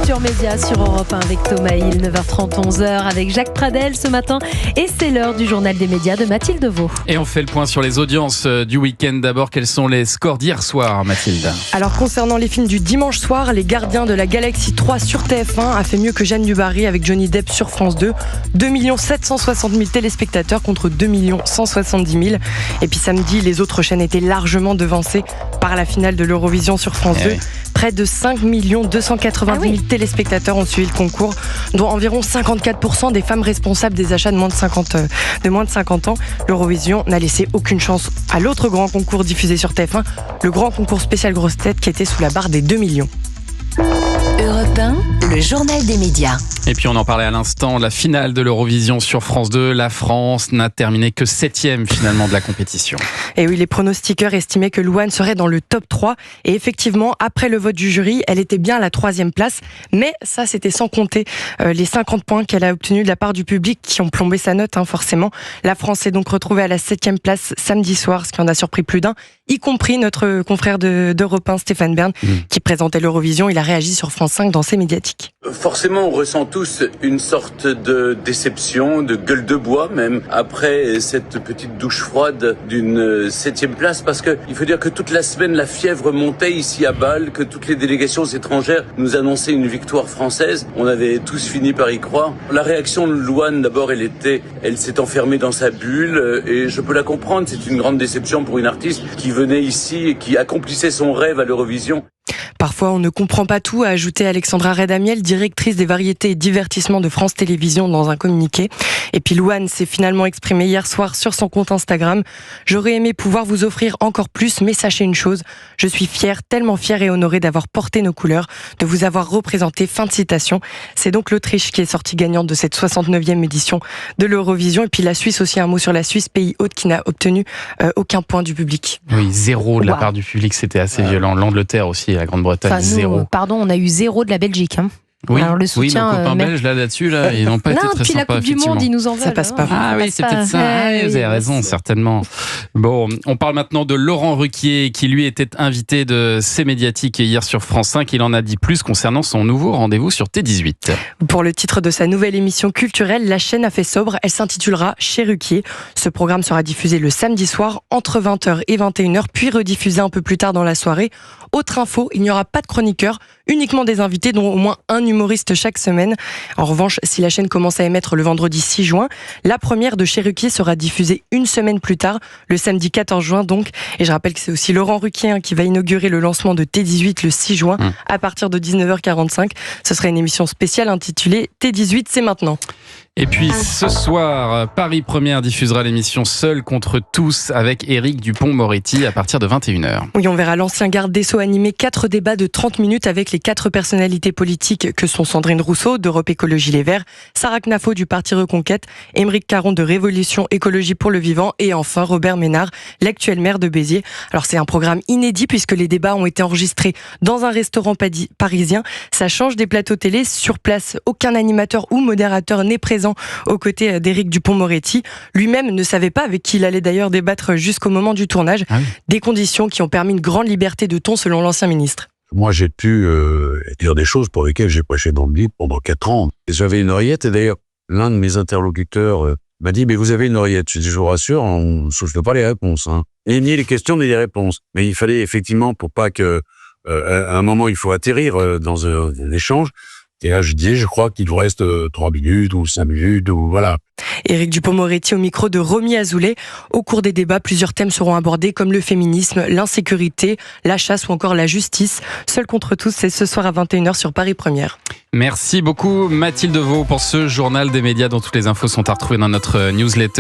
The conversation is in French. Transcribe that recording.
Culture Média sur Europe 1 avec Thomas Hill, 9h30, 11h avec Jacques Pradel ce matin. Et c'est l'heure du journal des médias de Mathilde Vaux. Et on fait le point sur les audiences du week-end. D'abord, quels sont les scores d'hier soir, Mathilde? Alors, concernant les films du dimanche soir, Les Gardiens de la Galaxie 3 sur TF1 a fait mieux que Jeanne du Barry avec Johnny Depp sur France 2. 2 760 000 téléspectateurs contre 2 170 000. Et puis samedi, les autres chaînes étaient largement devancées par la finale de l'Eurovision sur France 2. Près de 5 290 000 téléspectateurs ont suivi le concours, dont environ 54% des femmes responsables des achats de moins de 50 ans. L'Eurovision n'a laissé aucune chance à l'autre grand concours diffusé sur TF1, le grand concours spécial Grosses Têtes qui était sous la barre des 2 millions. Europe 1, le journal des médias. Et puis on en parlait à l'instant, la finale de l'Eurovision sur France 2, la France n'a terminé que 7e finalement de la compétition. Et oui, les pronostiqueurs estimaient que Louane serait dans le top 3 et effectivement, après le vote du jury, elle était bien à la 3e place, mais ça c'était sans compter les 50 points qu'elle a obtenus de la part du public qui ont plombé sa note forcément. La France s'est donc retrouvée à la 7e place samedi soir, ce qui en a surpris plus d'un, y compris notre confrère d'Europe 1, Stéphane Bern, qui présentait l'Eurovision. Il a réagi sur France 5 dans ses médiatiques. Forcément, on ressent tous une sorte de déception, de gueule de bois même, après cette petite douche froide d'une 7e place, parce que il faut dire que toute la semaine, la fièvre montait ici à Bâle, que toutes les délégations étrangères nous annonçaient une victoire française. On avait tous fini par y croire. La réaction de Louane, d'abord, elle s'est enfermée dans sa bulle, et je peux la comprendre. C'est une grande déception pour une artiste qui venait ici et qui accomplissait son rêve à l'Eurovision. Parfois, on ne comprend pas tout, a ajouté Alexandra Redamiel, directrice des variétés et divertissements de France Télévisions dans un communiqué. Et puis Louane s'est finalement exprimée hier soir sur son compte Instagram. « J'aurais aimé pouvoir vous offrir encore plus, mais sachez une chose, je suis fière, tellement fière et honorée d'avoir porté nos couleurs, de vous avoir représenté. » Fin de citation. C'est donc l'Autriche qui est sortie gagnante de cette 69e édition de l'Eurovision. Et puis la Suisse aussi, un mot sur la Suisse, pays hôte qui n'a obtenu aucun point du public. Oui, 0 de la part du public, c'était assez violent. L'Angleterre aussi, la Grande-Bretagne, 0. On a eu 0 de la Belgique. Oui, alors, le soutien, nos copains belges là-dessus, ils n'ont pas été très puis sympas. La Coupe du Monde, ils nous en veulent. Ça passe pas. Ah oui, c'est peut-être ça. Vous avez raison, certainement. Bon, on parle maintenant de Laurent Ruquier, qui lui était invité de C Médiatique hier sur France 5. Il en a dit plus concernant son nouveau rendez-vous sur T18. Pour le titre de sa nouvelle émission culturelle, la chaîne a fait sobre. Elle s'intitulera Chez Ruquier. Ce programme sera diffusé le samedi soir entre 20h et 21h, puis rediffusé un peu plus tard dans la soirée. Autre info, il n'y aura pas de chroniqueurs, uniquement des invités, dont au moins un humoriste chaque semaine. En revanche, si la chaîne commence à émettre le vendredi 6 juin, la première de Chez Ruquier sera diffusée une semaine plus tard, le samedi 14 juin donc. Et je rappelle que c'est aussi Laurent Ruquier qui va inaugurer le lancement de T18 le 6 juin à partir de 19h45. Ce sera une émission spéciale intitulée T18, c'est maintenant. Et puis ce soir, Paris Première diffusera l'émission Seul contre tous avec Éric Dupond-Moretti à partir de 21h. Oui, on verra l'ancien garde des Sceaux animer 4 débats de 30 minutes avec les 4 personnalités politiques que sont Sandrine Rousseau d'Europe Écologie Les Verts, Sarah Knafo du Parti Reconquête, Émeric Caron de Révolution Écologie pour le Vivant et enfin Robert Ménard, l'actuel maire de Béziers. Alors c'est un programme inédit puisque les débats ont été enregistrés dans un restaurant parisien. Ça change des plateaux télé. Sur place, aucun animateur ou modérateur n'est présent aux côtés d'Éric Dupond-Moretti. Lui-même ne savait pas avec qui il allait d'ailleurs débattre jusqu'au moment du tournage. Des conditions qui ont permis une grande liberté de ton selon l'ancien ministre. Moi, j'ai pu dire des choses pour lesquelles j'ai prêché dans le vide pendant 4 ans. Et j'avais une oreillette et d'ailleurs, l'un de mes interlocuteurs m'a dit « Mais vous avez une oreillette ?» Je dis « Je vous rassure, on ne souffle pas les réponses. » Et ni les questions ni les réponses. Mais il fallait effectivement, pour pas que à un moment, il faut atterrir dans un échange. Et là, je dis, je crois qu'il vous reste 3 minutes ou 5 minutes, ou voilà. Éric Dupond-Moretti au micro de Romy Azoulay. Au cours des débats, plusieurs thèmes seront abordés comme le féminisme, l'insécurité, la chasse ou encore la justice. Seul contre tous, c'est ce soir à 21h sur Paris Première. Merci beaucoup Mathilde Vaux pour ce journal des médias dont toutes les infos sont à retrouver dans notre newsletter.